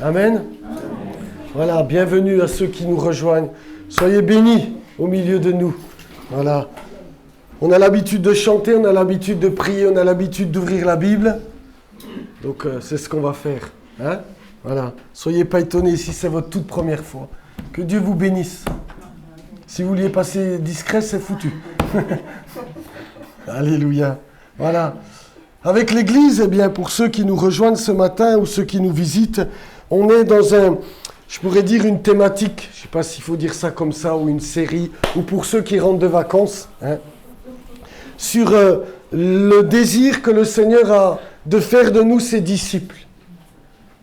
Amen. Voilà, bienvenue à ceux qui nous rejoignent. Soyez bénis au milieu de nous. Voilà. On a l'habitude de chanter, on a l'habitude de prier, on a l'habitude d'ouvrir la Bible. Donc c'est ce qu'on va faire. Hein? Voilà. Soyez pas étonnés si c'est votre toute première fois. Que Dieu vous bénisse. Si vous vouliez passer discret, c'est foutu. Alléluia. Voilà. Avec l'Église, eh bien, pour ceux qui nous rejoignent ce matin ou ceux qui nous visitent, on est dans je pourrais dire une thématique, je ne sais pas s'il faut dire ça comme ça, ou une série, ou pour ceux qui rentrent de vacances, hein, sur le désir que le Seigneur a de faire de nous ses disciples.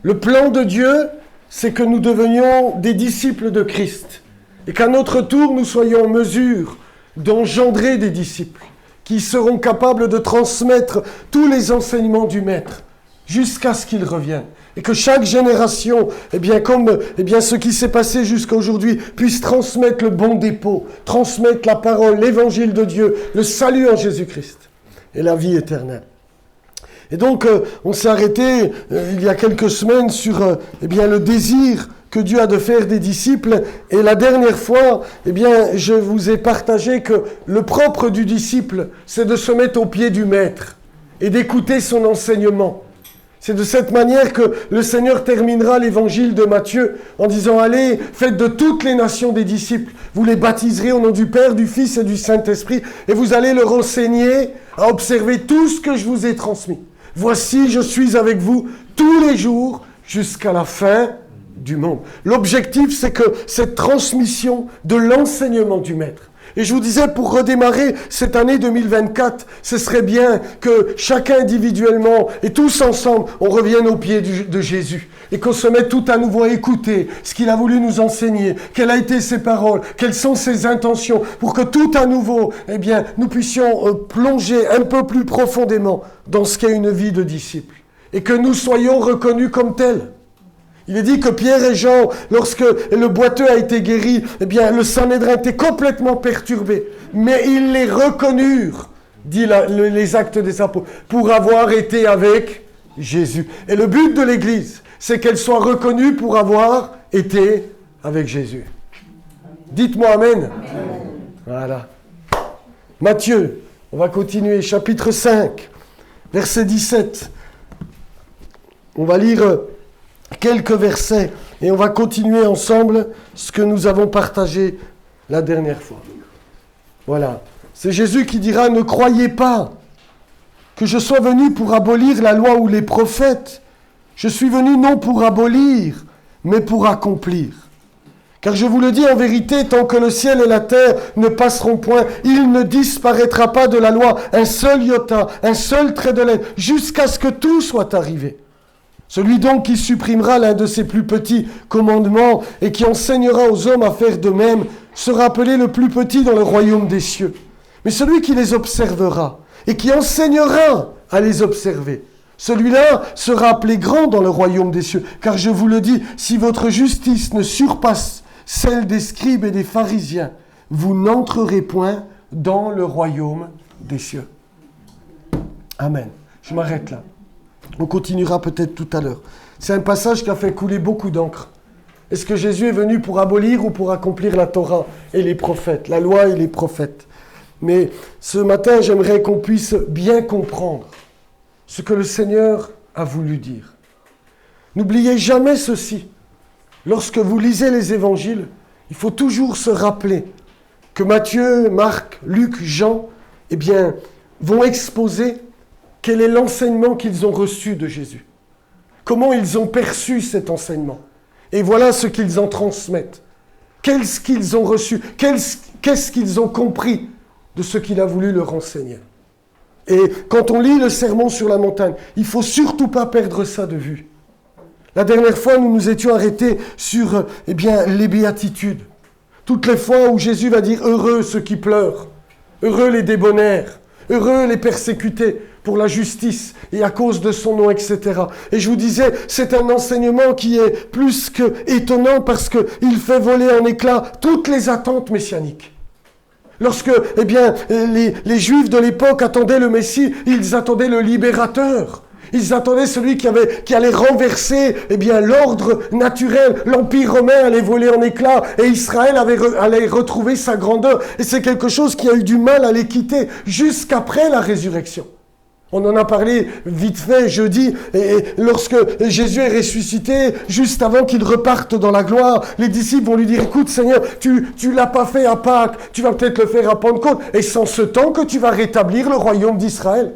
Le plan de Dieu, c'est que nous devenions des disciples de Christ, et qu'à notre tour, nous soyons en mesure d'engendrer des disciples, qui seront capables de transmettre tous les enseignements du Maître, jusqu'à ce qu'il revienne. Et que chaque génération, comme ce qui s'est passé jusqu'à aujourd'hui, puisse transmettre le bon dépôt, transmettre la parole, l'évangile de Dieu, le salut en Jésus-Christ et la vie éternelle. Et donc, on s'est arrêté il y a quelques semaines sur le désir que Dieu a de faire des disciples. Et la dernière fois, je vous ai partagé que le propre du disciple, c'est de se mettre au pied du Maître et d'écouter son enseignement. C'est de cette manière que le Seigneur terminera l'évangile de Matthieu en disant « Allez, faites de toutes les nations des disciples, vous les baptiserez au nom du Père, du Fils et du Saint-Esprit, et vous allez leur enseigner à observer tout ce que je vous ai transmis. Voici, je suis avec vous tous les jours jusqu'à la fin du monde. » L'objectif, c'est que cette transmission de l'enseignement du Maître. Et je vous disais, pour redémarrer cette année 2024, ce serait bien que chacun individuellement et tous ensemble, on revienne au pied de Jésus. Et qu'on se mette tout à nouveau à écouter ce qu'il a voulu nous enseigner, quelles ont été ses paroles, quelles sont ses intentions, pour que tout à nouveau, nous puissions plonger un peu plus profondément dans ce qu'est une vie de disciple. Et que nous soyons reconnus comme tels. Il est dit que Pierre et Jean, lorsque le boiteux a été guéri, le Sanhédrin était complètement perturbé. Mais ils les reconnurent, dit les Actes des Apôtres, pour avoir été avec Jésus. Et le but de l'Église, c'est qu'elle soit reconnue pour avoir été avec Jésus. Dites-moi Amen. Amen. Voilà. Matthieu, on va continuer, chapitre 5, verset 17. On va lire quelques versets et on va continuer ensemble ce que nous avons partagé la dernière fois. Voilà. C'est Jésus qui dira « Ne croyez pas que je sois venu pour abolir la loi ou les prophètes. Je suis venu non pour abolir, mais pour accomplir. Car je vous le dis en vérité, tant que le ciel et la terre ne passeront point, il ne disparaîtra pas de la loi un seul iota, un seul trait de lettre, jusqu'à ce que tout soit arrivé. Celui donc qui supprimera l'un de ses plus petits commandements et qui enseignera aux hommes à faire de même sera appelé le plus petit dans le royaume des cieux. Mais celui qui les observera et qui enseignera à les observer, celui-là sera appelé grand dans le royaume des cieux. Car je vous le dis, si votre justice ne surpasse celle des scribes et des pharisiens, vous n'entrerez point dans le royaume des cieux. Amen. Je m'arrête là. On continuera peut-être tout à l'heure. C'est un passage qui a fait couler beaucoup d'encre. Est-ce que Jésus est venu pour abolir ou pour accomplir la Torah et les prophètes, la loi et les prophètes? Mais ce matin, j'aimerais qu'on puisse bien comprendre ce que le Seigneur a voulu dire. N'oubliez jamais ceci. Lorsque vous lisez les évangiles, il faut toujours se rappeler que Matthieu, Marc, Luc, Jean, vont exposer quel est l'enseignement qu'ils ont reçu de Jésus? Comment ils ont perçu cet enseignement? Et voilà ce qu'ils en transmettent. Qu'est-ce qu'ils ont reçu? Qu'est-ce qu'ils ont compris de ce qu'il a voulu leur enseigner? Et quand on lit le Sermon sur la montagne, il ne faut surtout pas perdre ça de vue. La dernière fois, nous nous étions arrêtés sur les béatitudes. Toutes les fois où Jésus va dire « Heureux ceux qui pleurent, heureux les débonnaires, heureux les persécutés » pour la justice et à cause de son nom, etc. Et je vous disais, c'est un enseignement qui est plus que étonnant parce qu'il fait voler en éclats toutes les attentes messianiques. Lorsque, les Juifs de l'époque attendaient le Messie, ils attendaient le libérateur. Ils attendaient celui qui allait renverser l'ordre naturel. L'Empire romain allait voler en éclats et Israël allait retrouver sa grandeur. Et c'est quelque chose qui a eu du mal à les quitter jusqu'après la résurrection. On en a parlé vite fait jeudi, et lorsque Jésus est ressuscité, juste avant qu'il reparte dans la gloire, les disciples vont lui dire, écoute Seigneur, tu l'as pas fait à Pâques, tu vas peut-être le faire à Pentecôte, et c'est en ce temps que tu vas rétablir le royaume d'Israël. Le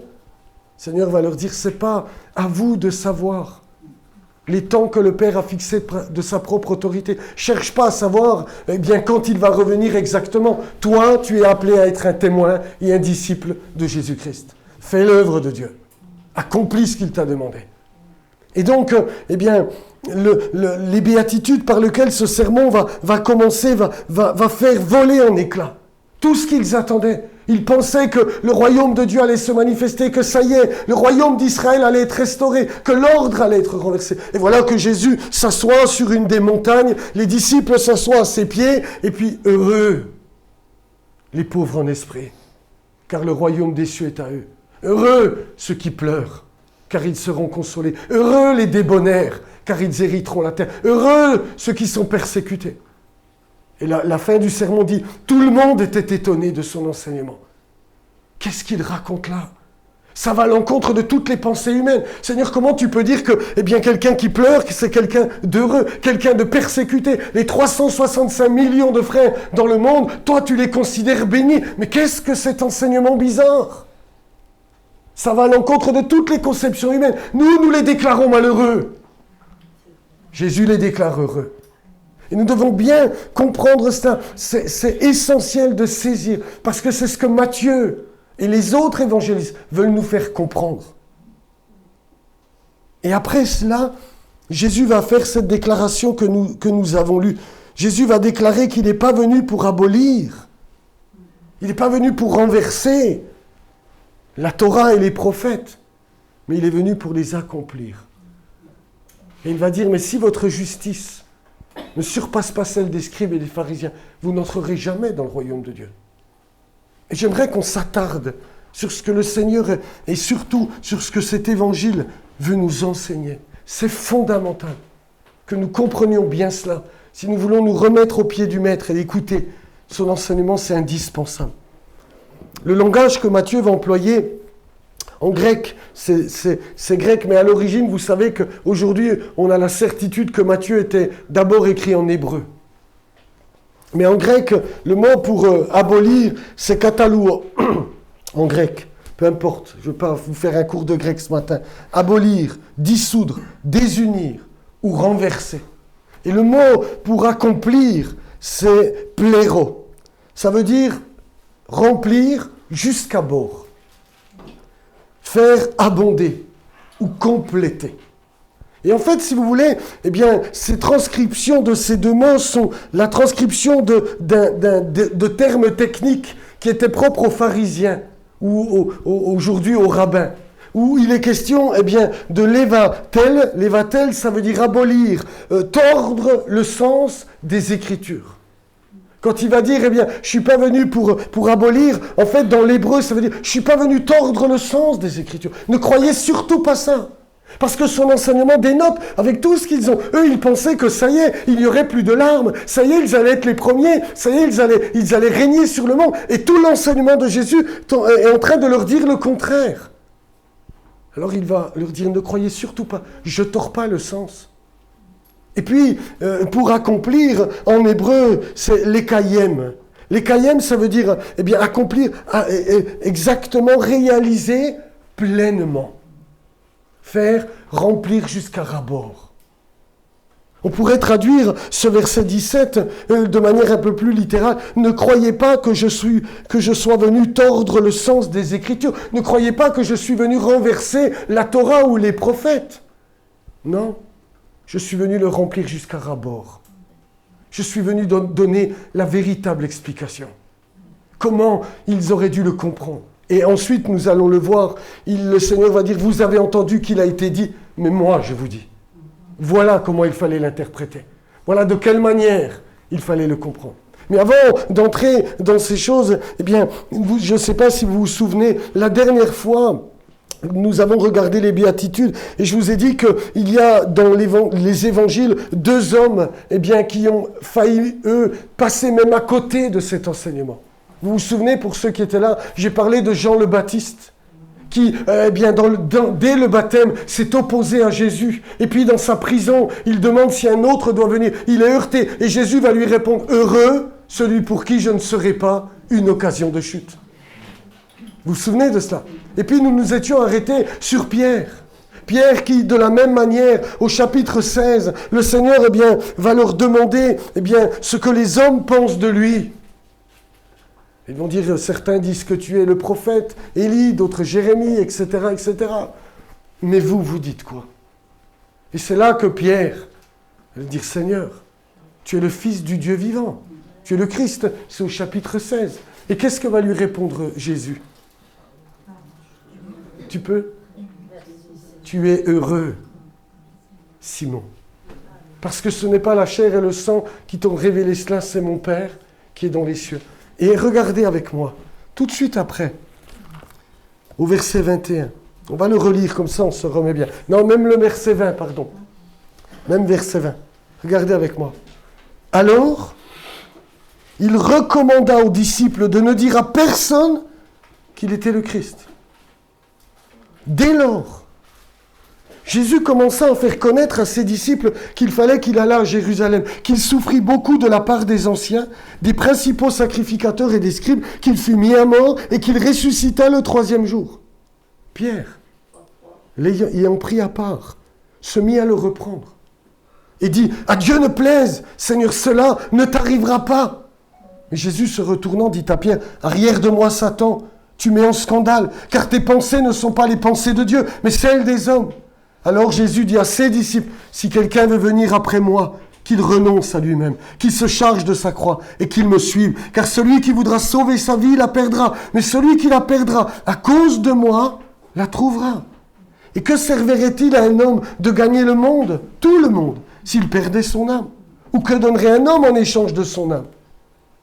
Seigneur va leur dire, c'est pas à vous de savoir les temps que le Père a fixés de sa propre autorité. Cherche pas à savoir quand il va revenir exactement. Toi, tu es appelé à être un témoin et un disciple de Jésus-Christ. Fais l'œuvre de Dieu. Accomplis ce qu'il t'a demandé. Et donc, les béatitudes par lesquelles ce sermon va commencer, va faire voler en éclats tout ce qu'ils attendaient. Ils pensaient que le royaume de Dieu allait se manifester, que ça y est, le royaume d'Israël allait être restauré, que l'ordre allait être renversé. Et voilà que Jésus s'assoit sur une des montagnes, les disciples s'assoient à ses pieds, et puis heureux les pauvres en esprit, car le royaume des cieux est à eux. Heureux ceux qui pleurent, car ils seront consolés. Heureux les débonnaires, car ils hériteront la terre. Heureux ceux qui sont persécutés. Et la fin du sermon dit, tout le monde était étonné de son enseignement. Qu'est-ce qu'il raconte là? Ça va à l'encontre de toutes les pensées humaines. Seigneur, comment tu peux dire que quelqu'un qui pleure, c'est quelqu'un d'heureux, quelqu'un de persécuté? Les 365 millions de frères dans le monde, toi tu les considères bénis. Mais qu'est-ce que cet enseignement bizarre? Ça va à l'encontre de toutes les conceptions humaines. Nous les déclarons malheureux. Jésus les déclare heureux. Et nous devons bien comprendre ça. C'est essentiel de saisir, parce que c'est ce que Matthieu et les autres évangélistes veulent nous faire comprendre. Et après cela, Jésus va faire cette déclaration que nous avons lue. Jésus va déclarer qu'il n'est pas venu pour abolir. Il n'est pas venu pour renverser la Torah et les prophètes, mais il est venu pour les accomplir. Et il va dire, mais si votre justice ne surpasse pas celle des scribes et des pharisiens, vous n'entrerez jamais dans le royaume de Dieu. Et j'aimerais qu'on s'attarde sur ce que le Seigneur et surtout sur ce que cet évangile veut nous enseigner. C'est fondamental que nous comprenions bien cela. Si nous voulons nous remettre au pied du Maître et écouter son enseignement, c'est indispensable. Le langage que Matthieu va employer en grec, c'est grec, mais à l'origine, vous savez qu'aujourd'hui, on a la certitude que Matthieu était d'abord écrit en hébreu. Mais en grec, le mot pour abolir, c'est katalou, en grec. Peu importe, je ne vais pas vous faire un cours de grec ce matin. Abolir, dissoudre, désunir ou renverser. Et le mot pour accomplir, c'est pléro. Ça veut dire remplir jusqu'à bord. Faire abonder ou compléter. Et en fait, si vous voulez, ces transcriptions de ces deux mots sont la transcription de termes techniques qui étaient propres aux pharisiens ou aujourd'hui aux rabbins, où il est question de lévatel. Lévatel, ça veut dire abolir, tordre le sens des Écritures. Quand il va dire, je ne suis pas venu pour abolir, en fait, dans l'hébreu, ça veut dire, je ne suis pas venu tordre le sens des Écritures. Ne croyez surtout pas ça. Parce que son enseignement dénote avec tout ce qu'ils ont. Eux, ils pensaient que ça y est, il n'y aurait plus de larmes. Ça y est, ils allaient être les premiers. Ça y est, ils allaient régner sur le monde. Et tout l'enseignement de Jésus est en train de leur dire le contraire. Alors il va leur dire, ne croyez surtout pas. Je ne tords pas le sens. Et puis, pour accomplir, en hébreu, c'est l'ékayem. L'ékayem, ça veut dire, accomplir, exactement, réaliser pleinement. Faire remplir jusqu'à rabord. On pourrait traduire ce verset 17 de manière un peu plus littérale. Ne croyez pas que je sois venu tordre le sens des Écritures. Ne croyez pas que je suis venu renverser la Torah ou les prophètes. Non, je suis venu le remplir jusqu'à rabord. Je suis venu donner la véritable explication. Comment ils auraient dû le comprendre. Et ensuite, nous allons le voir, le Seigneur va dire, vous avez entendu qu'il a été dit, mais moi je vous dis. Voilà comment il fallait l'interpréter. Voilà de quelle manière il fallait le comprendre. Mais avant d'entrer dans ces choses, je ne sais pas si vous vous souvenez, la dernière fois nous avons regardé les béatitudes et je vous ai dit qu'il y a dans les évangiles 2 hommes qui ont failli, eux, passer même à côté de cet enseignement. Vous vous souvenez, pour ceux qui étaient là, j'ai parlé de Jean le Baptiste qui, dès le baptême, s'est opposé à Jésus. Et puis dans sa prison, il demande si un autre doit venir. Il est heurté et Jésus va lui répondre « Heureux celui pour qui je ne serai pas une occasion de chute ». Vous vous souvenez de cela? Et puis nous nous étions arrêtés sur Pierre. Pierre qui, de la même manière, au chapitre 16, le Seigneur va leur demander ce que les hommes pensent de lui. Ils vont dire, certains disent que tu es le prophète, Élie, d'autres Jérémie, etc., etc. Mais vous, vous dites quoi? Et c'est là que Pierre va dire, Seigneur, tu es le Fils du Dieu vivant. Tu es le Christ. C'est au chapitre 16. Et qu'est-ce que va lui répondre Jésus? Tu peux? Tu es heureux, Simon. Parce que ce n'est pas la chair et le sang qui t'ont révélé cela, c'est mon Père qui est dans les cieux. Et regardez avec moi, tout de suite après, au verset 21. On va le relire comme ça, on se remet bien. Non, même le verset 20, pardon. Même verset 20. Regardez avec moi. Alors, il recommanda aux disciples de ne dire à personne qu'il était le Christ. Dès lors, Jésus commença à faire connaître à ses disciples qu'il fallait qu'il allât à Jérusalem, qu'il souffrit beaucoup de la part des anciens, des principaux sacrificateurs et des scribes, qu'il fut mis à mort et qu'il ressuscita le 3e jour. Pierre, l'ayant pris à part, se mit à le reprendre et dit « À Dieu ne plaise, Seigneur, cela ne t'arrivera pas !» Mais Jésus se retournant dit à Pierre « Arrière de moi, Satan, tu mets en scandale, car tes pensées ne sont pas les pensées de Dieu, mais celles des hommes. » Alors Jésus dit à ses disciples, « Si quelqu'un veut venir après moi, qu'il renonce à lui-même, qu'il se charge de sa croix et qu'il me suive. Car celui qui voudra sauver sa vie la perdra, mais celui qui la perdra à cause de moi la trouvera. Et que servirait-il à un homme de gagner le monde, tout le monde, s'il perdait son âme? Ou que donnerait un homme en échange de son âme?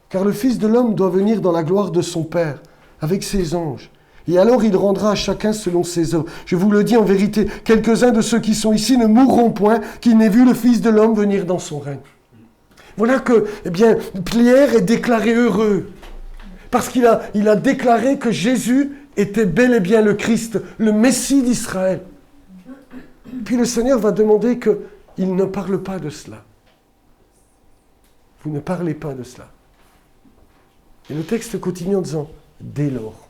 Car le Fils de l'homme doit venir dans la gloire de son Père, avec ses anges. Et alors il rendra à chacun selon ses œuvres. Je vous le dis en vérité, quelques-uns de ceux qui sont ici ne mourront point, qu'ils n'aient vu le Fils de l'homme venir dans son règne. Voilà que, Pierre est déclaré heureux. Parce qu'il a déclaré que Jésus était bel et bien le Christ, le Messie d'Israël. Puis le Seigneur va demander qu'il ne parle pas de cela. Vous ne parlez pas de cela. Et le texte continue en disant, dès lors.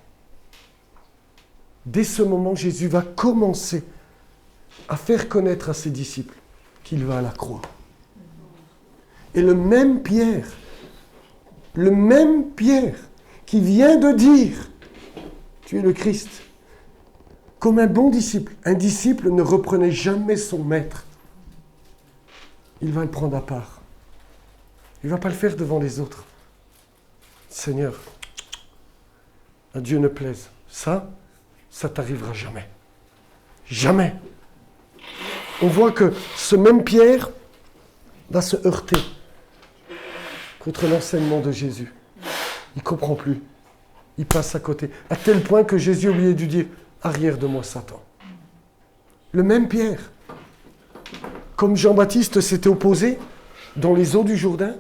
Dès ce moment, Jésus va commencer à faire connaître à ses disciples qu'il va à la croix. Et le même Pierre qui vient de dire « Tu es le Christ », comme un bon disciple, un disciple ne reprenait jamais son maître. Il va le prendre à part. Il ne va pas le faire devant les autres. Seigneur, à Dieu ne plaise. Ça t'arrivera jamais. Jamais. On voit que ce même Pierre va se heurter contre l'enseignement de Jésus. Il ne comprend plus. Il passe à côté. À tel point que Jésus lui a dû dire « Arrière de moi, Satan ». Le même Pierre, comme Jean-Baptiste s'était opposé dans les eaux du Jourdain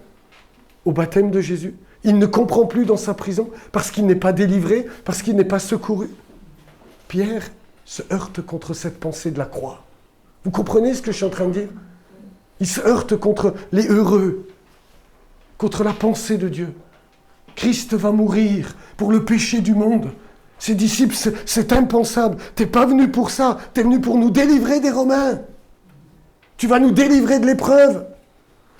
au baptême de Jésus, il ne comprend plus dans sa prison parce qu'il n'est pas délivré, parce qu'il n'est pas secouru. Pierre se heurte contre cette pensée de la croix. Vous comprenez ce que je suis en train de dire? Il se heurte contre les heureux, contre la pensée de Dieu. Christ va mourir pour le péché du monde. Ses disciples, c'est impensable. Tu n'es pas venu pour ça. Tu es venu pour nous délivrer des Romains. Tu vas nous délivrer de l'épreuve.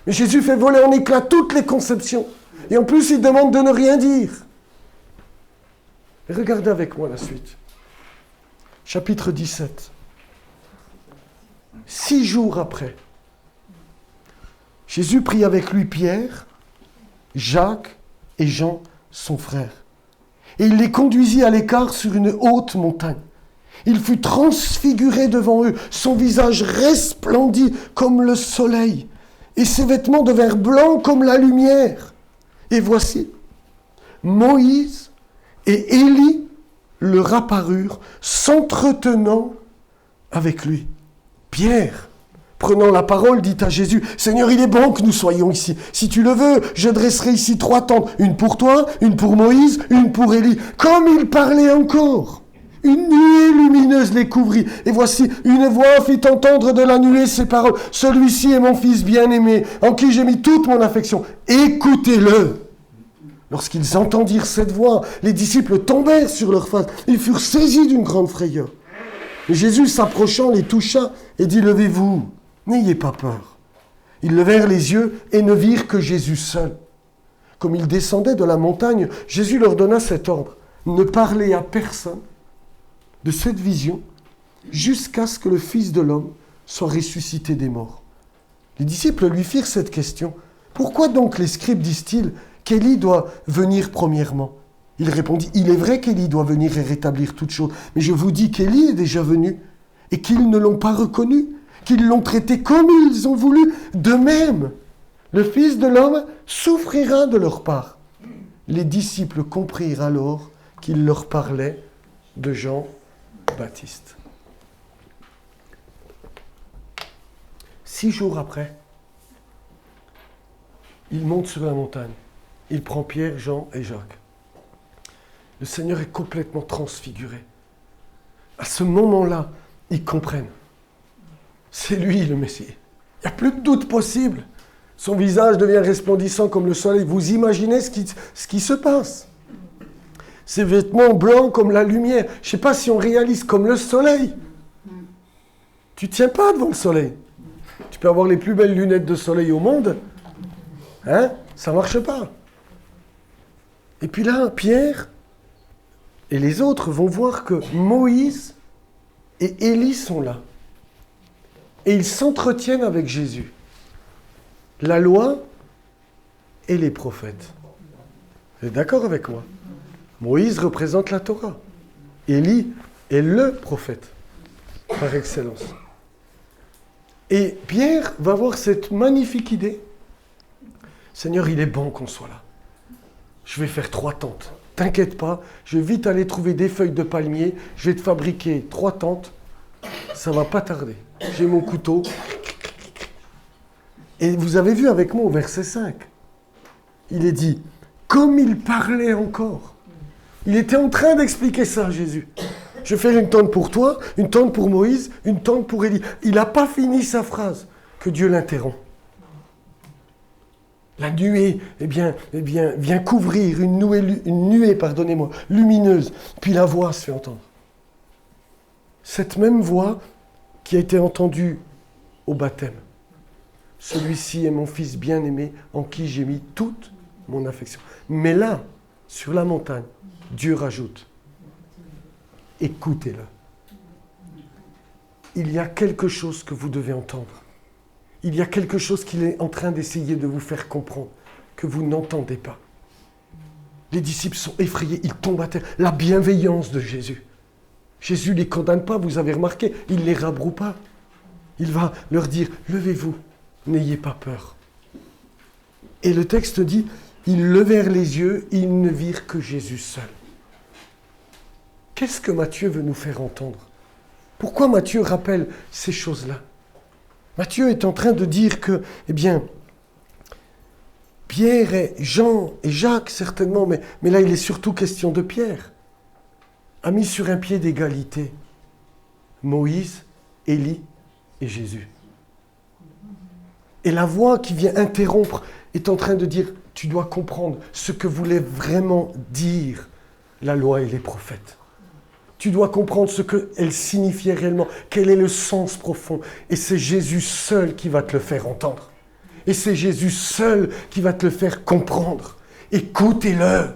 Mais Jésus fait voler en éclats toutes les conceptions. Et en plus, il demande de ne rien dire. Et regardez avec moi la suite. Chapitre 17. 6 jours après, Jésus prit avec lui Pierre, Jacques et Jean, son frère. Et il les conduisit à l'écart sur une haute montagne. Il fut transfiguré devant eux, son visage resplendit comme le soleil, et ses vêtements devinrent blancs comme la lumière. Et voici, Moïse et Élie leur apparurent, s'entretenant avec lui. Pierre, prenant la parole, dit à Jésus, « Seigneur, il est bon que nous soyons ici. Si tu le veux, je dresserai ici 3 tentes, une pour toi, une pour Moïse, une pour Élie. » Comme il parlait encore, une nuée lumineuse les couvrit. Et voici, une voix fit entendre de la nuée ces paroles. « Celui-ci est mon fils bien-aimé, en qui j'ai mis toute mon affection. Écoutez-le. » Lorsqu'ils entendirent cette voix, les disciples tombèrent sur leur face. Ils furent saisis d'une grande frayeur. Et Jésus, s'approchant, les toucha et dit, « Levez-vous, n'ayez pas peur. » Ils levèrent les yeux et ne virent que Jésus seul. Comme ils descendaient de la montagne, Jésus leur donna cet ordre, « Ne parlez à personne de cette vision jusqu'à ce que le Fils de l'homme soit ressuscité des morts. » Les disciples lui firent cette question, « Pourquoi donc les scribes disent-ils qu'Élie doit venir premièrement ?» Il répondit, « Il est vrai qu'Élie doit venir et rétablir toutes choses, mais je vous dis qu'Élie est déjà venu et qu'ils ne l'ont pas reconnu, qu'ils l'ont traité comme ils ont voulu. De même, le Fils de l'homme souffrira de leur part. » Les disciples comprirent alors qu'il leur parlait de Jean-Baptiste. 6 jours après, il monte sur la montagne. Il prend Pierre, Jean et Jacques. Le Seigneur est complètement transfiguré. À ce moment-là, ils comprennent. C'est lui le Messie. Il n'y a plus de doute possible. Son visage devient resplendissant comme le soleil. Vous imaginez ce qui se passe. Ses vêtements blancs comme la lumière. Je ne sais pas si on réalise comme le soleil. Tu ne tiens pas devant le soleil. Tu peux avoir les plus belles lunettes de soleil au monde. Hein? Ça ne marche pas. Et puis là, Pierre et les autres vont voir que Moïse et Élie sont là. Et ils s'entretiennent avec Jésus. La loi et les prophètes. Vous êtes d'accord avec moi? Moïse représente la Torah. Élie est le prophète, par excellence. Et Pierre va avoir cette magnifique idée. Seigneur, il est bon qu'on soit là. Je vais faire 3 tentes. T'inquiète pas, je vais vite aller trouver des feuilles de palmier. Je vais te fabriquer 3 tentes. Ça va pas tarder. J'ai mon couteau. Et vous avez vu avec moi au verset 5. Il est dit, comme il parlait encore. Il était en train d'expliquer ça à Jésus. Je vais faire une tente pour toi, une tente pour Moïse, une tente pour Élie. Il n'a pas fini sa phrase que Dieu l'interrompt. La nuée, vient couvrir une nuée, lumineuse. Puis la voix se fait entendre. Cette même voix qui a été entendue au baptême. Celui-ci est mon fils bien-aimé en qui j'ai mis toute mon affection. Mais là, sur la montagne, Dieu rajoute, écoutez-le. Il y a quelque chose que vous devez entendre. Il y a quelque chose qu'il est en train d'essayer de vous faire comprendre, que vous n'entendez pas. Les disciples sont effrayés, ils tombent à terre. La bienveillance de Jésus. Jésus ne les condamne pas, vous avez remarqué, il ne les rabroue pas. Il va leur dire, levez-vous, n'ayez pas peur. Et le texte dit, ils levèrent les yeux, ils ne virent que Jésus seul. Qu'est-ce que Matthieu veut nous faire entendre? Pourquoi Matthieu rappelle ces choses-là? Matthieu est en train de dire que, Pierre et Jean et Jacques, certainement, mais là il est surtout question de Pierre, a mis sur un pied d'égalité Moïse, Élie et Jésus. Et la voix qui vient interrompre est en train de dire, tu dois comprendre ce que voulait vraiment dire la loi et les prophètes. Tu dois comprendre ce qu'elle signifiait réellement, quel est le sens profond. Et c'est Jésus seul qui va te le faire entendre. Et c'est Jésus seul qui va te le faire comprendre. Écoutez-le.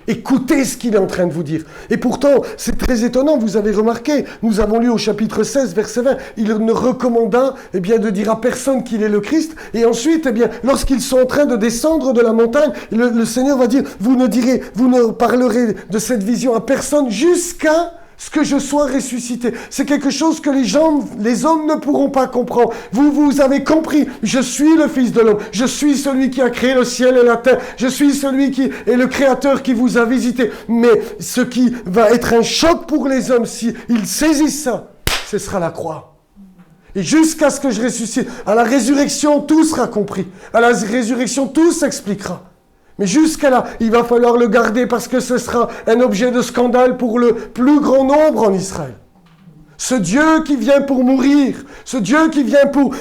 Écoutez ce qu'il est en train de vous dire. Et pourtant, c'est très étonnant, vous avez remarqué, nous avons lu au chapitre 16, verset 20, il ne recommanda de dire à personne qu'il est le Christ. Et ensuite, lorsqu'ils sont en train de descendre de la montagne, le Seigneur va dire, vous ne parlerez de cette vision à personne jusqu'à ce que je sois ressuscité. C'est quelque chose que les hommes ne pourront pas comprendre. Vous avez compris, je suis le Fils de l'homme, je suis celui qui a créé le ciel et la terre, je suis celui qui est le Créateur qui vous a visité. Mais ce qui va être un choc pour les hommes, s'ils saisissent ça, ce sera la croix. Et jusqu'à ce que je ressuscite, à la résurrection, tout sera compris. À la résurrection, tout s'expliquera. Mais jusqu'à là, il va falloir le garder parce que ce sera un objet de scandale pour le plus grand nombre en Israël. Ce Dieu qui vient pour mourir, ce Dieu qui vient pour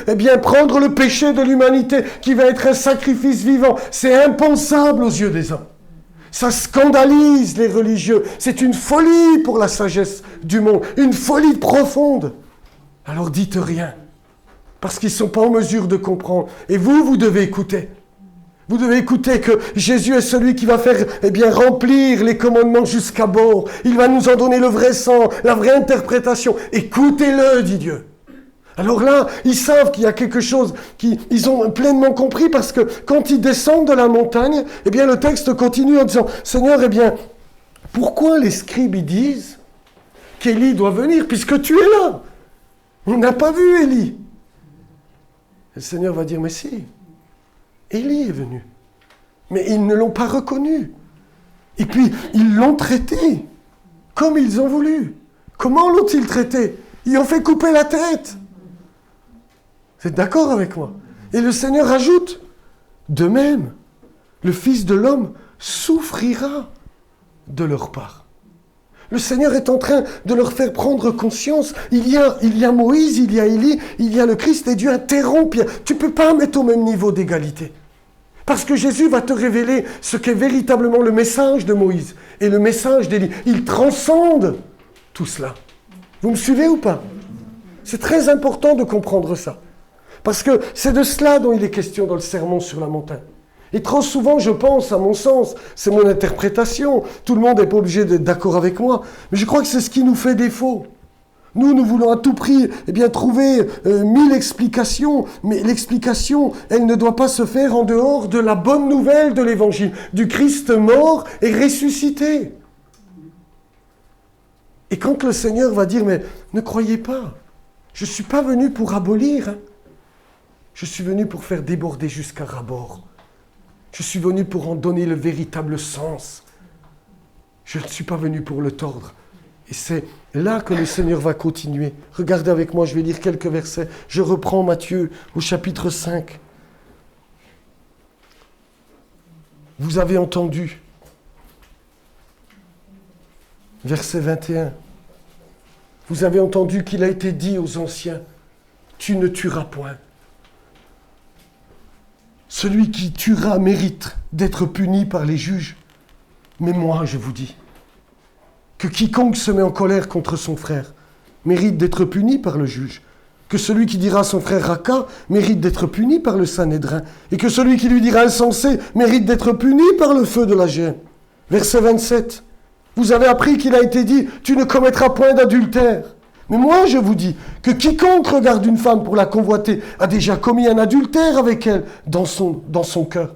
prendre le péché de l'humanité, qui va être un sacrifice vivant, c'est impensable aux yeux des hommes. Ça scandalise les religieux. C'est une folie pour la sagesse du monde, une folie profonde. Alors dites rien, parce qu'ils ne sont pas en mesure de comprendre. Et vous devez écouter. Vous devez écouter que Jésus est celui qui va faire remplir les commandements jusqu'à bord. Il va nous en donner le vrai sens, la vraie interprétation. Écoutez-le, dit Dieu. Alors là, ils savent qu'il y a quelque chose qu'ils ont pleinement compris parce que quand ils descendent de la montagne, le texte continue en disant « Seigneur, pourquoi les scribes ils disent qu'Élie doit venir puisque tu es là ?» On n'a pas vu Élie. Le Seigneur va dire « Mais si ». Élie est venu. Mais ils ne l'ont pas reconnu. Et puis, ils l'ont traité comme ils ont voulu. Comment l'ont-ils traité? Ils ont fait couper la tête. Vous êtes d'accord avec moi? Et le Seigneur ajoute, de même, le Fils de l'homme souffrira de leur part. Le Seigneur est en train de leur faire prendre conscience. Il y a Moïse, il y a Élie, il y a le Christ, et Dieu interrompt. Tu ne peux pas mettre au même niveau d'égalité. Parce que Jésus va te révéler ce qu'est véritablement le message de Moïse et le message d'Élie. Il transcende tout cela. Vous me suivez ou pas? C'est très important de comprendre ça. Parce que c'est de cela dont il est question dans le sermon sur la montagne. Et trop souvent, je pense, à mon sens, c'est mon interprétation, tout le monde n'est pas obligé d'être d'accord avec moi, mais je crois que c'est ce qui nous fait défaut. Nous voulons à tout prix trouver 1000 explications, mais l'explication, elle ne doit pas se faire en dehors de la bonne nouvelle de l'Évangile, du Christ mort et ressuscité. Et quand le Seigneur va dire, mais ne croyez pas, je ne suis pas venu pour abolir, je suis venu pour faire déborder jusqu'à ras-bord. Je suis venu pour en donner le véritable sens. Je ne suis pas venu pour le tordre. Et c'est là que le Seigneur va continuer. Regardez avec moi, je vais lire quelques versets. Je reprends Matthieu au chapitre 5. Vous avez entendu, verset 21, vous avez entendu qu'il a été dit aux anciens, tu ne tueras point. Celui qui tuera mérite d'être puni par les juges. Mais moi, je vous dis, que quiconque se met en colère contre son frère mérite d'être puni par le juge. Que celui qui dira à son frère Raka mérite d'être puni par le Sanhédrin. Et que celui qui lui dira insensé mérite d'être puni par le feu de la géhenne. Verset 27. Vous avez appris qu'il a été dit, tu ne commettras point d'adultère. Mais moi, je vous dis que quiconque regarde une femme pour la convoiter a déjà commis un adultère avec elle dans son cœur.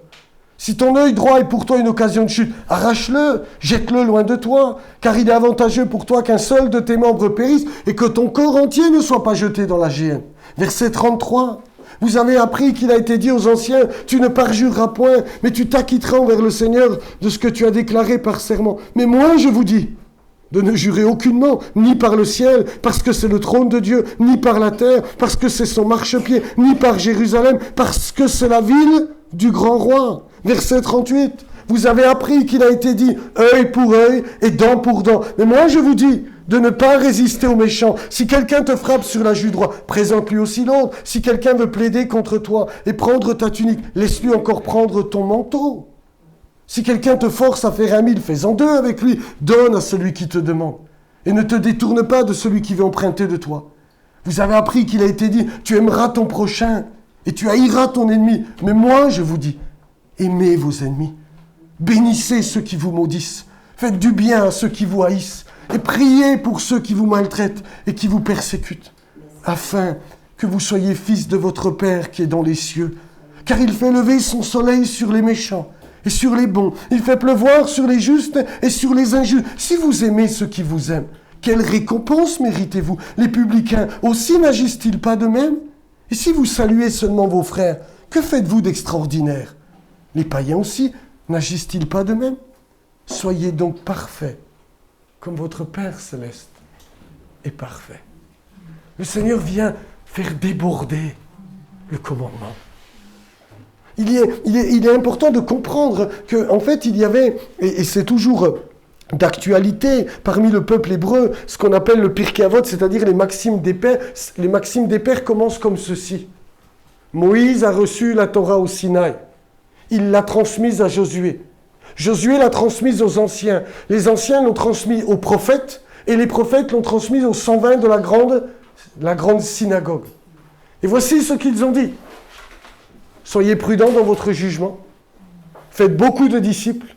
Si ton œil droit est pour toi une occasion de chute, arrache-le, jette-le loin de toi, car il est avantageux pour toi qu'un seul de tes membres périsse et que ton corps entier ne soit pas jeté dans la géhenne. Verset 33. Vous avez appris qu'il a été dit aux anciens, tu ne parjureras point, mais tu t'acquitteras envers le Seigneur de ce que tu as déclaré par serment. Mais moi, je vous dis, de ne jurer aucunement, ni par le ciel, parce que c'est le trône de Dieu, ni par la terre, parce que c'est son marchepied, ni par Jérusalem, parce que c'est la ville du grand roi. Verset 38. Vous avez appris qu'il a été dit œil pour œil et dent pour dent. Mais moi je vous dis de ne pas résister aux méchants. Si quelqu'un te frappe sur la joue droite, présente-lui aussi l'autre. Si quelqu'un veut plaider contre toi et prendre ta tunique, laisse-lui encore prendre ton manteau. Si quelqu'un te force à faire 1000, fais-en 2 avec lui. Donne à celui qui te demande. Et ne te détourne pas de celui qui veut emprunter de toi. Vous avez appris qu'il a été dit, tu aimeras ton prochain et tu haïras ton ennemi. Mais moi, je vous dis, aimez vos ennemis. Bénissez ceux qui vous maudissent. Faites du bien à ceux qui vous haïssent. Et priez pour ceux qui vous maltraitent et qui vous persécutent. Afin que vous soyez fils de votre Père qui est dans les cieux. Car il fait lever son soleil sur les méchants et sur les bons. Il fait pleuvoir sur les justes et sur les injustes. Si vous aimez ceux qui vous aiment, Quelle récompense méritez-vous? Les publicains aussi n'agissent-ils pas de même? Et si vous saluez seulement vos frères, que faites-vous d'extraordinaire? Les païens aussi n'agissent-ils pas de même? Soyez donc parfaits, comme votre Père céleste est parfait. Le Seigneur vient faire déborder le commandement. Il est important de comprendre qu'en fait, il y avait, et c'est toujours d'actualité parmi le peuple hébreu, ce qu'on appelle le Pirkei Avot, c'est-à-dire les maximes des pères. Les maximes des pères commencent comme ceci. Moïse a reçu la Torah au Sinaï. Il l'a transmise à Josué. Josué l'a transmise aux anciens. Les anciens l'ont transmise aux prophètes, et les prophètes l'ont transmise aux 120 de la grande synagogue. Et voici ce qu'ils ont dit. Soyez prudents dans votre jugement. Faites beaucoup de disciples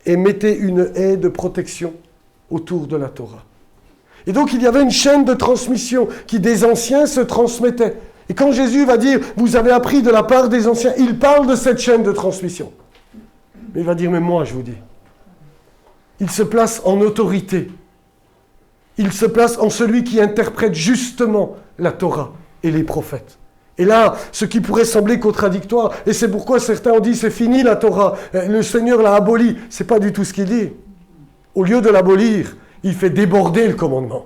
et mettez une haie de protection autour de la Torah. Et donc il y avait une chaîne de transmission qui des anciens se transmettait. Et quand Jésus va dire « vous avez appris de la part des anciens », il parle de cette chaîne de transmission. Mais il va dire « mais moi je vous dis ». Il se place en autorité. Il se place en celui qui interprète justement la Torah et les prophètes. Et là, ce qui pourrait sembler contradictoire, et c'est pourquoi certains ont dit c'est fini la Torah, le Seigneur l'a abolie. C'est pas du tout ce qu'il dit. Au lieu de l'abolir, il fait déborder le commandement.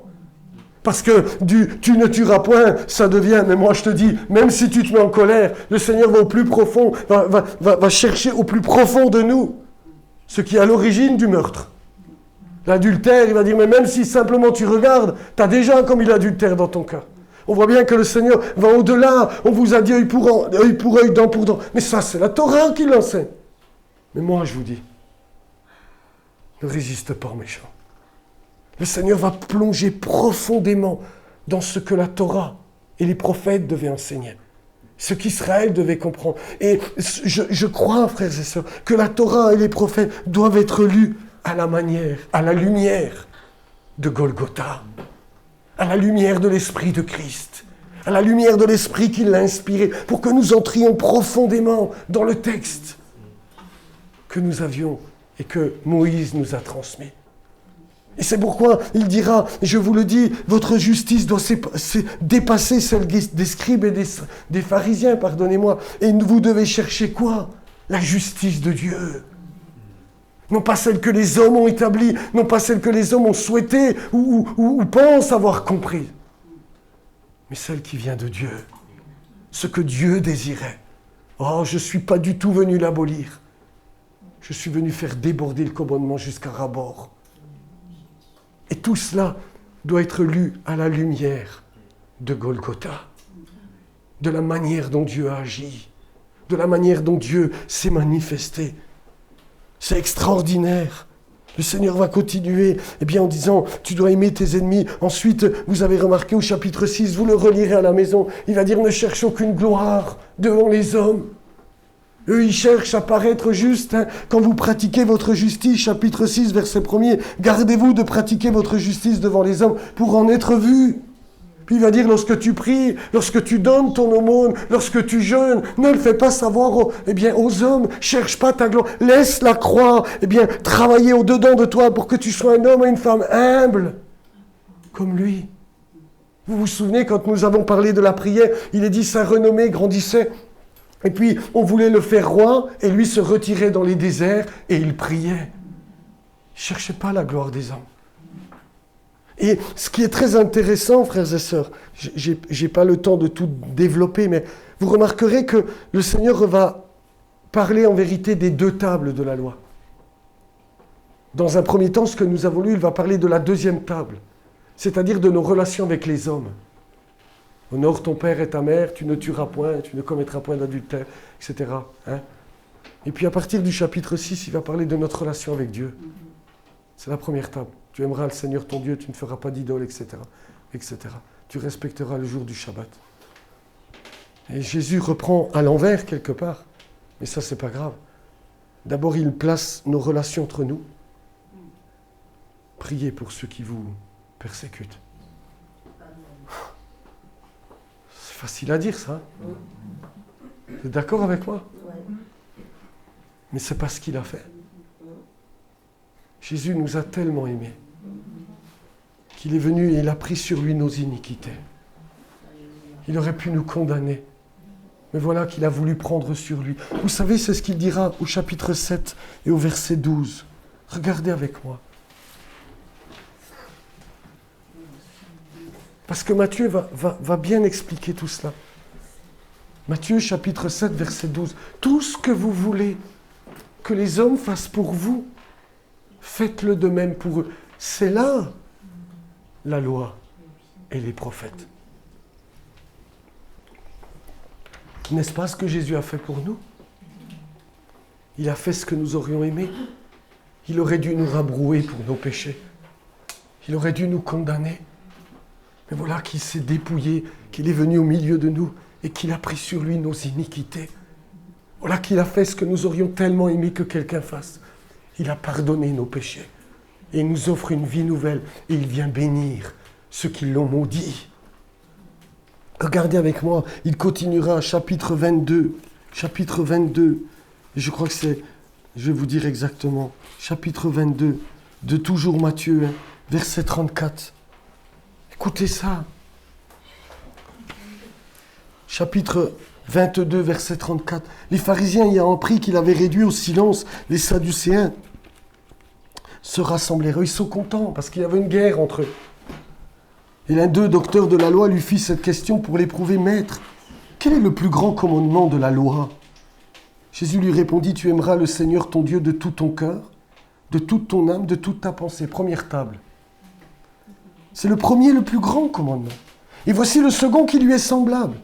Parce que tu ne tueras point, ça devient, mais moi je te dis, même si tu te mets en colère, le Seigneur va au plus profond, va chercher au plus profond de nous ce qui est à l'origine du meurtre. L'adultère, il va dire, mais même si simplement tu regardes, tu as déjà commis l'adultère dans ton cœur. On voit bien que le Seigneur va au-delà. On vous a dit œil pour œil, dent pour dent. Mais ça, c'est la Torah qui l'enseigne. Mais moi, je vous dis, ne résiste pas aux méchants. Le Seigneur va plonger profondément dans ce que la Torah et les prophètes devaient enseigner. Ce qu'Israël devait comprendre. Et je crois, frères et sœurs, que la Torah et les prophètes doivent être lus à la lumière de Golgotha. À la lumière de l'Esprit de Christ, à la lumière de l'Esprit qui l'a inspiré, pour que nous entrions profondément dans le texte que nous avions et que Moïse nous a transmis. Et c'est pourquoi il dira, je vous le dis, votre justice doit dépasser celle des scribes et des pharisiens, pardonnez-moi. Et vous devez chercher quoi? La justice de Dieu. Non pas celle que les hommes ont établie, non pas celle que les hommes ont souhaité ou pensent avoir compris, mais celle qui vient de Dieu, ce que Dieu désirait. Oh, je ne suis pas du tout venu l'abolir. Je suis venu faire déborder le commandement jusqu'à ras-bord. Et tout cela doit être lu à la lumière de Golgotha, de la manière dont Dieu a agi, de la manière dont Dieu s'est manifesté. C'est extraordinaire. Le Seigneur va continuer en disant, tu dois aimer tes ennemis. Ensuite, vous avez remarqué au chapitre 6, vous le relirez à la maison, il va dire, ne cherche aucune gloire devant les hommes. Eux, ils cherchent à paraître justes. Quand vous pratiquez votre justice, chapitre 6, verset 1er, gardez-vous de pratiquer votre justice devant les hommes pour en être vus. Puis il va dire, lorsque tu pries, lorsque tu donnes ton aumône, lorsque tu jeûnes, ne le fais pas savoir aux hommes, cherche pas ta gloire, laisse-la croire, travailler au-dedans de toi pour que tu sois un homme et une femme humble, comme lui. Vous vous souvenez, quand nous avons parlé de la prière, il est dit, sa renommée grandissait, et puis on voulait le faire roi, et lui se retirait dans les déserts, et il priait. Il ne cherchait pas la gloire des hommes. Et ce qui est très intéressant, frères et sœurs, je n'ai pas le temps de tout développer, mais vous remarquerez que le Seigneur va parler en vérité des deux tables de la loi. Dans un premier temps, ce que nous avons lu, il va parler de la deuxième table, c'est-à-dire de nos relations avec les hommes. Honore ton père et ta mère, tu ne tueras point, tu ne commettras point d'adultère, etc. Et puis à partir du chapitre 6, il va parler de notre relation avec Dieu. C'est la première table. Tu aimeras le Seigneur ton Dieu, tu ne feras pas d'idole, etc., etc. Tu respecteras le jour du Shabbat. Et Jésus reprend à l'envers quelque part. Mais ça, c'est pas grave. D'abord, il place nos relations entre nous. Priez pour ceux qui vous persécutent. C'est facile à dire, ça. Vous êtes d'accord avec moi? Mais c'est pas ce qu'il a fait. Jésus nous a tellement aimés qu'il est venu et il a pris sur lui nos iniquités. Il aurait pu nous condamner. Mais voilà qu'il a voulu prendre sur lui. Vous savez, c'est ce qu'il dira au chapitre 7 et au verset 12. Regardez avec moi. Parce que Matthieu va bien expliquer tout cela. Matthieu chapitre 7, verset 12. Tout ce que vous voulez que les hommes fassent pour vous, faites-le de même pour eux. C'est là la loi et les prophètes. N'est-ce pas ce que Jésus a fait pour nous? Il a fait ce que nous aurions aimé. Il aurait dû nous rabrouer pour nos péchés. Il aurait dû nous condamner. Mais voilà qu'il s'est dépouillé, qu'il est venu au milieu de nous et qu'il a pris sur lui nos iniquités. Voilà qu'il a fait ce que nous aurions tellement aimé que quelqu'un fasse. Il a pardonné nos péchés. Et il nous offre une vie nouvelle. Et il vient bénir ceux qui l'ont maudit. Regardez avec moi, il continuera, chapitre 22. Chapitre 22. Je crois que c'est, je vais vous dire exactement, chapitre 22, de toujours Matthieu, verset 34. Écoutez ça. Chapitre 22, verset 34. Les pharisiens ayant appris qu'il avait réduit au silence les sadducéens se rassemblèrent. Ils sont contents parce qu'il y avait une guerre entre eux. Et l'un d'eux, docteur de la loi, lui fit cette question pour l'éprouver. Maître, quel est le plus grand commandement de la loi? Jésus lui répondit, tu aimeras le Seigneur ton Dieu de tout ton cœur, de toute ton âme, de toute ta pensée. Première table. C'est le premier, le plus grand commandement. Et voici le second qui lui est semblable.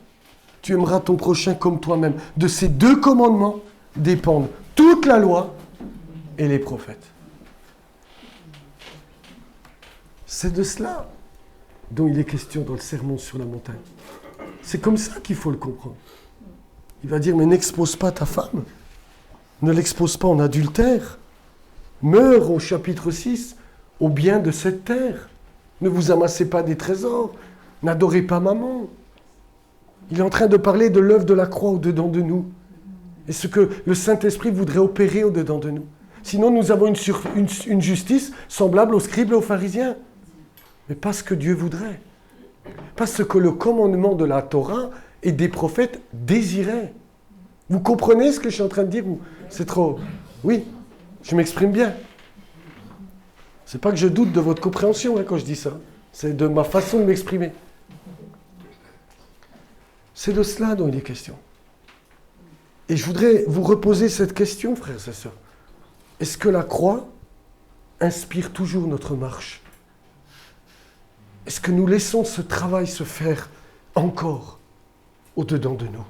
Tu aimeras ton prochain comme toi-même. De ces deux commandements dépendent toute la loi et les prophètes. C'est de cela dont il est question dans le sermon sur la montagne. C'est comme ça qu'il faut le comprendre. Il va dire, mais n'expose pas ta femme. Ne l'expose pas en adultère. Meurs au chapitre 6, au bien de cette terre. Ne vous amassez pas des trésors. N'adorez pas maman. Il est en train de parler de l'œuvre de la croix au-dedans de nous. Et ce que le Saint-Esprit voudrait opérer au-dedans de nous. Sinon, nous avons une justice semblable aux scribes et aux pharisiens. Mais pas ce que Dieu voudrait. Pas ce que le commandement de la Torah et des prophètes désiraient. Vous comprenez ce que je suis en train de dire? C'est trop... Oui, je m'exprime bien. C'est pas que je doute de votre compréhension quand je dis ça. C'est de ma façon de m'exprimer. C'est de cela dont il est question. Et je voudrais vous reposer cette question, frères et sœurs. Est-ce que la croix inspire toujours notre marche? Est-ce que nous laissons ce travail se faire encore au-dedans de nous?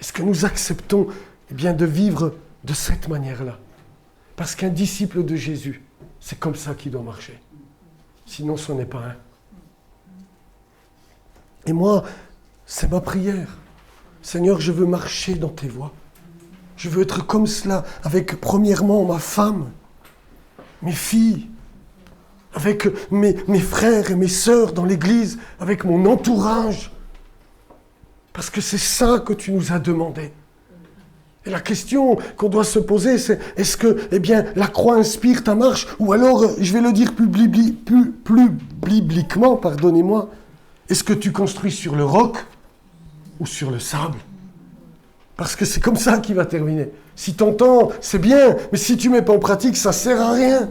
Est-ce que nous acceptons de vivre de cette manière-là? Parce qu'un disciple de Jésus, c'est comme ça qu'il doit marcher. Sinon, ce n'est pas un. Et moi, c'est ma prière. Seigneur, je veux marcher dans tes voies. Je veux être comme cela, avec premièrement ma femme, mes filles, avec mes frères et mes sœurs dans l'église, avec mon entourage. Parce que c'est ça que tu nous as demandé. Et la question qu'on doit se poser, c'est est-ce que la croix inspire ta marche? Ou alors, je vais le dire plus bibliquement, pardonnez-moi, est-ce que tu construis sur le roc ou sur le sable? Parce que c'est comme ça qu'il va terminer. Si t'entends, c'est bien, mais si tu ne mets pas en pratique, ça ne sert à rien.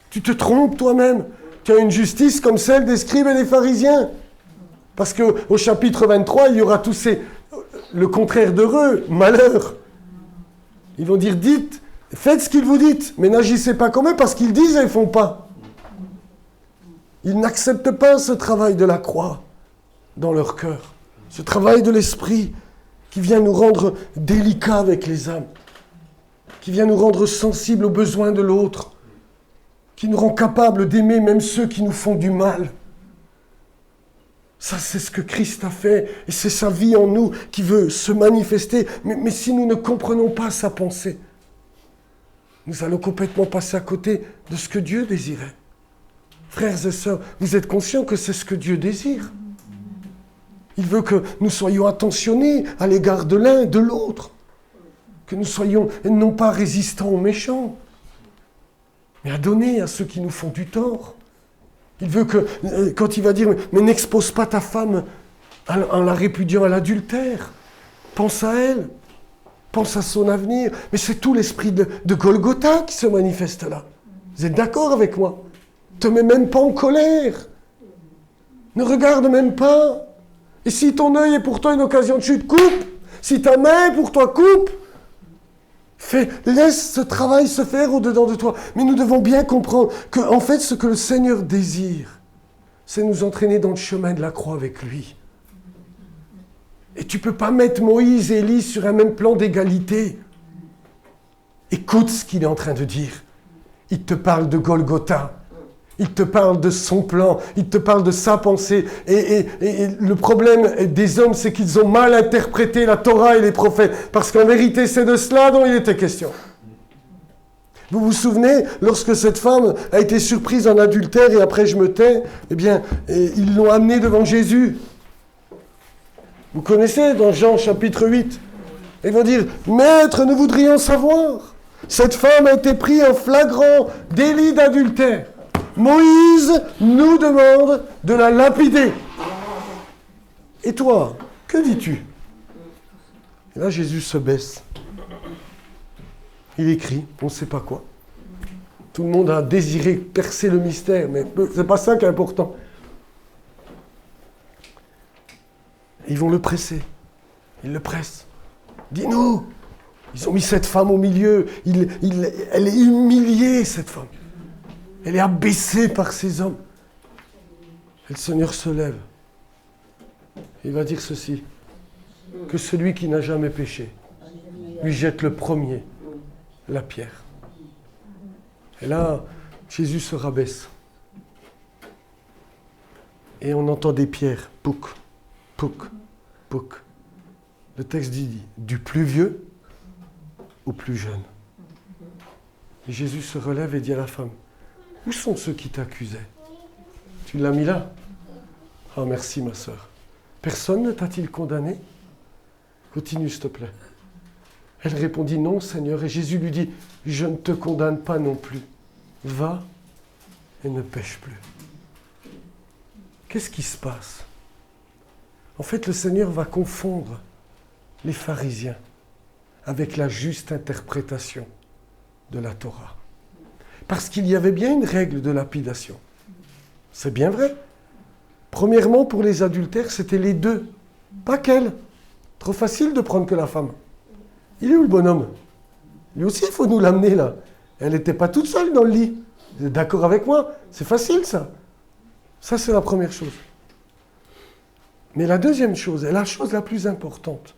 Tu te trompes toi-même. Tu as une justice comme celle des scribes et des pharisiens. Parce qu'au chapitre 23, il y aura tous le contraire d'heureux, malheur. Ils vont dire, dites, faites ce qu'ils vous disent, mais n'agissez pas comme eux parce qu'ils disent et ils ne font pas. Ils n'acceptent pas ce travail de la croix dans leur cœur. Ce travail de l'esprit qui vient nous rendre délicats avec les âmes, qui vient nous rendre sensibles aux besoins de l'autre, qui nous rend capables d'aimer même ceux qui nous font du mal. Ça, c'est ce que Christ a fait, et c'est sa vie en nous qui veut se manifester. Mais si nous ne comprenons pas sa pensée, nous allons complètement passer à côté de ce que Dieu désirait. Frères et sœurs, vous êtes conscients que c'est ce que Dieu désire. Il veut que nous soyons attentionnés à l'égard de l'un, de l'autre. Que nous soyons non pas résistants aux méchants, mais à donner à ceux qui nous font du tort. Il veut que, quand il va dire, mais n'expose pas ta femme en la répudiant à l'adultère. Pense à elle. Pense à son avenir. Mais c'est tout l'esprit de Golgotha qui se manifeste là. Vous êtes d'accord avec moi? Ne te mets même pas en colère. Ne regarde même pas. Et si ton œil est pour toi une occasion de chute, coupe. Si ta main est pour toi, coupe. Laisse ce travail se faire au-dedans de toi. Mais nous devons bien comprendre que, en fait, ce que le Seigneur désire, c'est nous entraîner dans le chemin de la croix avec lui. Et tu ne peux pas mettre Moïse et Élie sur un même plan d'égalité. Écoute ce qu'il est en train de dire. Il te parle de Golgotha. Il te parle de son plan. Il te parle de sa pensée. Et le problème des hommes, c'est qu'ils ont mal interprété la Torah et les prophètes. Parce qu'en vérité, c'est de cela dont il était question. Vous vous souvenez, lorsque cette femme a été surprise en adultère, et après je me tais, eh bien, ils l'ont amenée devant Jésus. Vous connaissez dans Jean chapitre 8. Ils vont dire, « Maître, nous voudrions savoir. Cette femme a été prise en flagrant délit d'adultère. Moïse nous demande de la lapider. Et toi, que dis-tu » Et là, Jésus se baisse. Il écrit, on ne sait pas quoi. Tout le monde a désiré percer le mystère, mais ce n'est pas ça qui est important. Ils vont le presser. Ils le pressent. Dis-nous. Ils ont mis cette femme au milieu. Elle est humiliée, cette femme. Elle est abaissée par ces hommes. Et le Seigneur se lève. Il va dire ceci. Que celui qui n'a jamais péché lui jette le premier la pierre. Et là, Jésus se rabaisse. Et on entend des pierres. Pouc, pouc, pouc. Le texte dit du plus vieux au plus jeune. Et Jésus se relève et dit à la femme, où sont ceux qui t'accusaient? Tu l'as mis là? Ah, merci ma sœur. Personne ne t'a-t-il condamné? Continue, s'il te plaît. Elle répondit, non, Seigneur. Et Jésus lui dit, je ne te condamne pas non plus. Va et ne pêche plus. Qu'est-ce qui se passe? En fait, le Seigneur va confondre les pharisiens avec la juste interprétation de la Torah. Parce qu'il y avait bien une règle de lapidation. C'est bien vrai. Premièrement, pour les adultères, c'était les deux. Pas qu'elle. Trop facile de prendre que la femme. Il est où le bonhomme? Lui aussi, il faut nous l'amener là. Elle n'était pas toute seule dans le lit. Vous êtes d'accord avec moi? C'est facile ça. Ça, c'est la première chose. Mais la deuxième chose, et la chose la plus importante,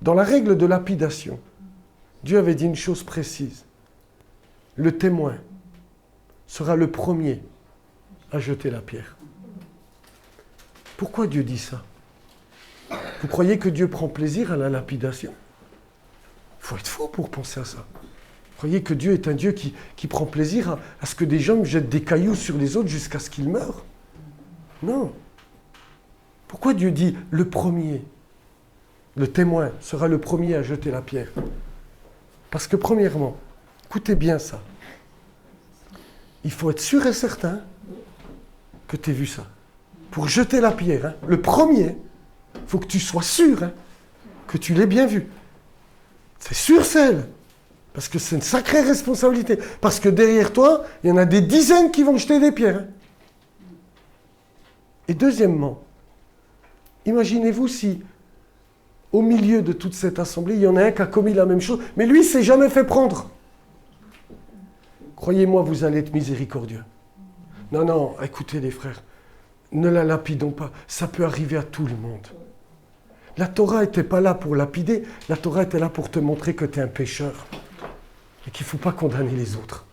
dans la règle de lapidation, Dieu avait dit une chose précise. Le témoin sera le premier à jeter la pierre. Pourquoi Dieu dit ça? Vous croyez que Dieu prend plaisir à la lapidation? Il faut être fou pour penser à ça. Vous croyez que Dieu est un Dieu qui prend plaisir à ce que des gens jettent des cailloux sur les autres jusqu'à ce qu'ils meurent? Non. Pourquoi Dieu dit le premier, le témoin sera le premier à jeter la pierre? Parce que premièrement, écoutez bien ça, il faut être sûr et certain que tu aies vu ça. Pour jeter la pierre, le premier, il faut que tu sois sûr que tu l'aies bien vu. C'est sûr, celle. Parce que c'est une sacrée responsabilité. Parce que derrière toi, il y en a des dizaines qui vont jeter des pierres. Et deuxièmement, imaginez-vous si, au milieu de toute cette assemblée, il y en a un qui a commis la même chose, mais lui, il ne s'est jamais fait prendre. Croyez-moi, vous allez être miséricordieux. Non, non, écoutez les frères, ne la lapidons pas. Ça peut arriver à tout le monde. La Torah n'était pas là pour lapider, la Torah était là pour te montrer que tu es un pécheur et qu'il ne faut pas condamner les autres.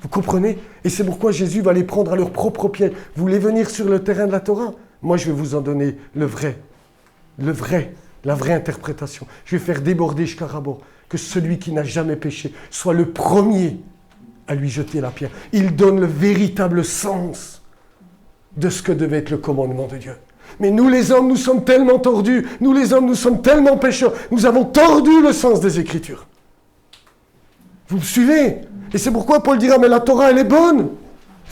Vous comprenez? Et c'est pourquoi Jésus va les prendre à leur propre pied. Vous voulez venir sur le terrain de la Torah? Moi, je vais vous en donner la vraie interprétation. Je vais faire déborder jusqu'à rabord que celui qui n'a jamais péché soit le premier à lui jeter la pierre. Il donne le véritable sens de ce que devait être le commandement de Dieu. Mais nous les hommes, nous sommes tellement tordus, nous les hommes, nous sommes tellement pécheurs, nous avons tordu le sens des Écritures. Vous me suivez? Et c'est pourquoi Paul dira, mais la Torah, elle est bonne.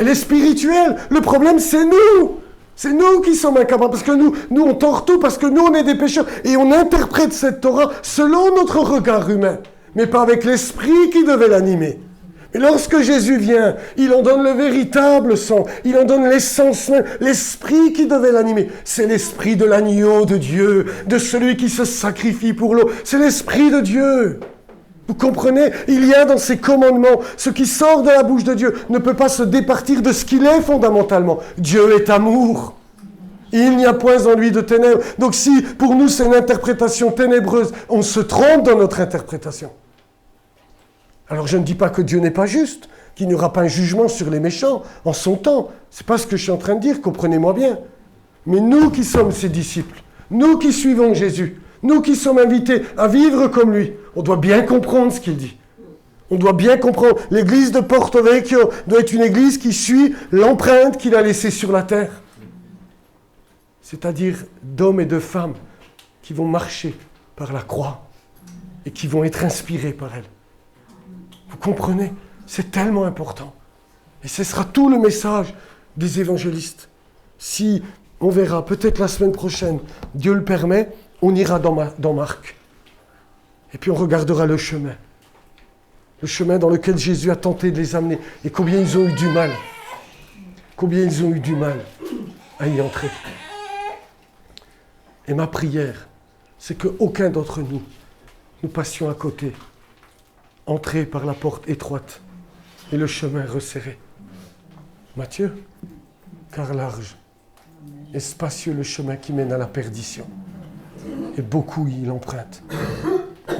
Elle est spirituelle. Le problème, c'est nous. C'est nous qui sommes incapables. Parce que nous, on tord tout, parce que nous, on est des pécheurs. Et on interprète cette Torah selon notre regard humain, mais pas avec l'esprit qui devait l'animer. Et lorsque Jésus vient, il en donne le véritable sens, il en donne l'essence même, l'esprit qui devait l'animer. C'est l'esprit de l'agneau de Dieu, de celui qui se sacrifie pour l'eau. C'est l'esprit de Dieu. Vous comprenez? Il y a dans ces commandements, ce qui sort de la bouche de Dieu ne peut pas se départir de ce qu'il est fondamentalement. Dieu est amour. Il n'y a point en lui de ténèbres. Donc si pour nous c'est une interprétation ténébreuse, on se trompe dans notre interprétation. Alors je ne dis pas que Dieu n'est pas juste, qu'il n'y aura pas un jugement sur les méchants en son temps. Ce n'est pas ce que je suis en train de dire, comprenez-moi bien. Mais nous qui sommes ses disciples, nous qui suivons Jésus, nous qui sommes invités à vivre comme lui, on doit bien comprendre ce qu'il dit. On doit bien comprendre. L'église de Porto Vecchio doit être une église qui suit l'empreinte qu'il a laissée sur la terre. C'est-à-dire d'hommes et de femmes qui vont marcher par la croix et qui vont être inspirés par elle. Vous comprenez? C'est tellement important. Et ce sera tout le message des évangélistes. Si on verra, peut-être la semaine prochaine, Dieu le permet, on ira dans Marc. Et puis on regardera le chemin. Le chemin dans lequel Jésus a tenté de les amener. Et combien ils ont eu du mal. Combien ils ont eu du mal à y entrer. Et ma prière, c'est qu'aucun d'entre nous, nous passions à côté. Entrer par la porte étroite et le chemin resserré. Matthieu, car large et spacieux le chemin qui mène à la perdition. Et beaucoup y l'empruntent.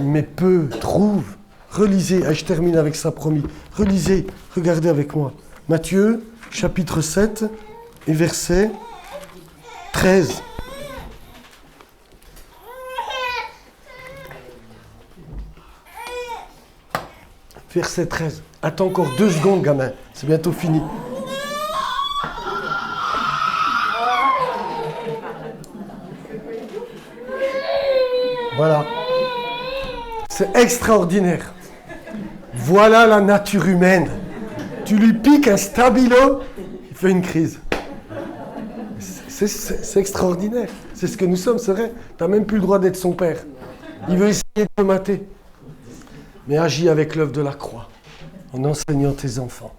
Mais peu trouvent. Relisez, je termine avec ça, promis. Relisez, regardez avec moi. Matthieu, chapitre 7 et verset 13. Verset 13. Attends encore 2 secondes, gamin. C'est bientôt fini. Voilà. C'est extraordinaire. Voilà la nature humaine. Tu lui piques un stabilo, il fait une crise. C'est extraordinaire. C'est ce que nous sommes, c'est vrai. Tu n'as même plus le droit d'être son père. Il veut essayer de te mater. Mais agis avec l'œuvre de la croix, en enseignant tes enfants.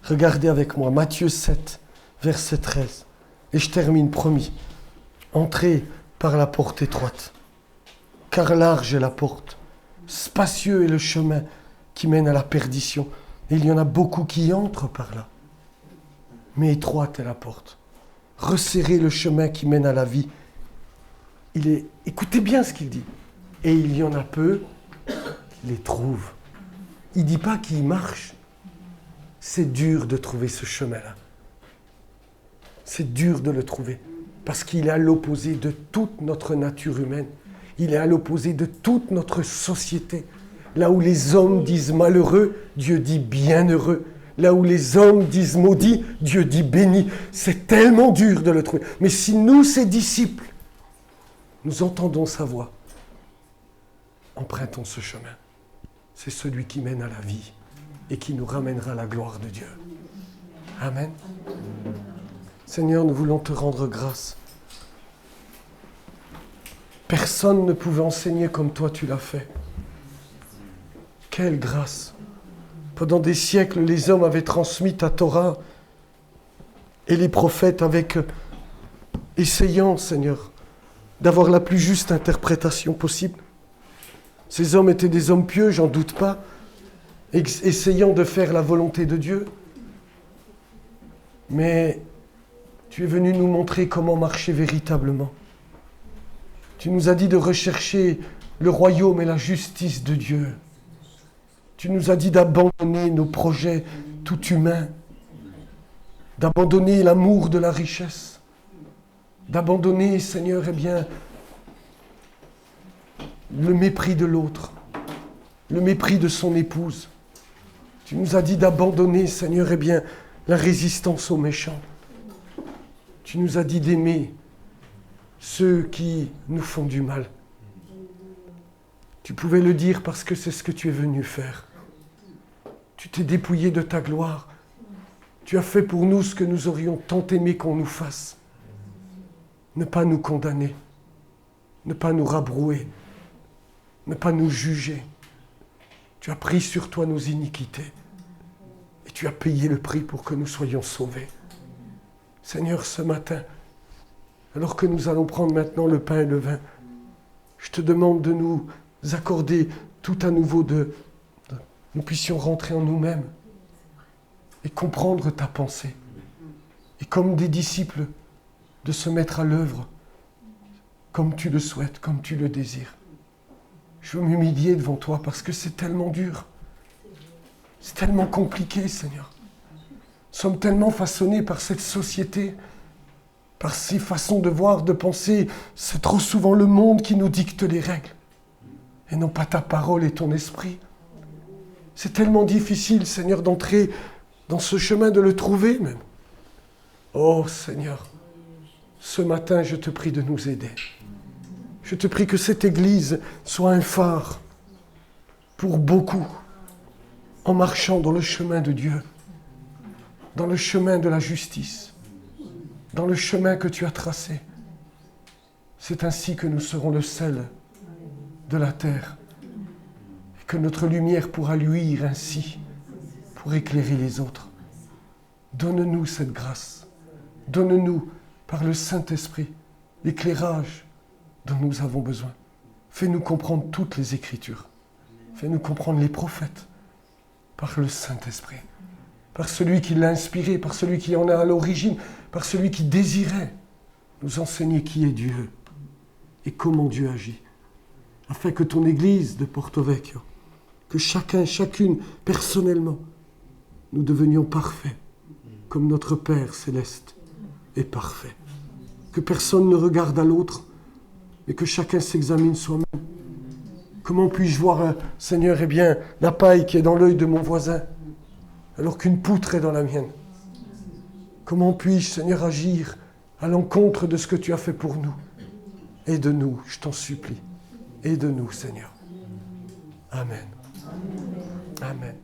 Regardez avec moi, Matthieu 7, verset 13. Et je termine, promis. Entrez par la porte étroite, car large est la porte, spacieux est le chemin qui mène à la perdition. Et il y en a beaucoup qui entrent par là. Mais étroite est la porte. Resserrez le chemin qui mène à la vie. Écoutez bien ce qu'il dit. Et il y en a peu qui les trouvent. Il ne dit pas qu'ils marchent. C'est dur de trouver ce chemin-là. C'est dur de le trouver. Parce qu'il est à l'opposé de toute notre nature humaine. Il est à l'opposé de toute notre société. Là où les hommes disent malheureux, Dieu dit bienheureux. Là où les hommes disent maudit, Dieu dit béni. C'est tellement dur de le trouver. Mais si nous, ses disciples, nous entendons sa voix, empruntons ce chemin. C'est celui qui mène à la vie et qui nous ramènera à la gloire de Dieu. Amen. Seigneur, nous voulons te rendre grâce. Personne ne pouvait enseigner comme toi tu l'as fait. Quelle grâce! Pendant des siècles, les hommes avaient transmis ta Torah et les prophètes avec essayant, Seigneur, d'avoir la plus juste interprétation possible. Ces hommes étaient des hommes pieux, j'en doute pas, essayant de faire la volonté de Dieu. Mais tu es venu nous montrer comment marcher véritablement. Tu nous as dit de rechercher le royaume et la justice de Dieu. Tu nous as dit d'abandonner nos projets tout humains, d'abandonner l'amour de la richesse, d'abandonner, Seigneur, le mépris de l'autre, le mépris de son épouse. Tu nous as dit d'abandonner, Seigneur, la résistance aux méchants. Tu nous as dit d'aimer ceux qui nous font du mal. Tu pouvais le dire parce que c'est ce que tu es venu faire. Tu t'es dépouillé de ta gloire Tu as fait pour nous ce que nous aurions tant aimé qu'on nous fasse. Ne pas nous condamner, ne pas nous rabrouer, ne pas nous juger. Tu as pris sur toi nos iniquités et tu as payé le prix pour que nous soyons sauvés. Seigneur, ce matin, alors que nous allons prendre maintenant le pain et le vin, je te demande de nous accorder tout à nouveau nous puissions rentrer en nous-mêmes et comprendre ta pensée. Et comme des disciples, de se mettre à l'œuvre comme tu le souhaites, comme tu le désires. Je veux m'humilier devant toi parce que c'est tellement dur. C'est tellement compliqué, Seigneur. Nous sommes tellement façonnés par cette société, par ces façons de voir, de penser. C'est trop souvent le monde qui nous dicte les règles et non pas ta parole et ton esprit. C'est tellement difficile, Seigneur, d'entrer dans ce chemin, de le trouver même. Oh, Seigneur, ce matin, je te prie de nous aider. Je te prie que cette Église soit un phare pour beaucoup en marchant dans le chemin de Dieu, dans le chemin de la justice, dans le chemin que tu as tracé. C'est ainsi que nous serons le sel de la terre et que notre lumière pourra luire ainsi pour éclairer les autres. Donne-nous cette grâce. Donne-nous, par le Saint-Esprit, l'éclairage dont nous avons besoin. Fais-nous comprendre toutes les Écritures. Fais-nous comprendre les prophètes par le Saint-Esprit, par celui qui l'a inspiré, par celui qui en est à l'origine, par celui qui désirait nous enseigner qui est Dieu et comment Dieu agit, afin que ton Église de Porto Vecchio, que chacun, chacune, personnellement, nous devenions parfaits, comme notre Père céleste est parfait. Que personne ne regarde à l'autre, mais que chacun s'examine soi-même. Comment puis-je voir, Seigneur, la paille qui est dans l'œil de mon voisin, alors qu'une poutre est dans la mienne? Comment puis-je, Seigneur, agir à l'encontre de ce que tu as fait pour nous? Aide-nous, je t'en supplie. Aide-nous, Seigneur. Amen. Amen.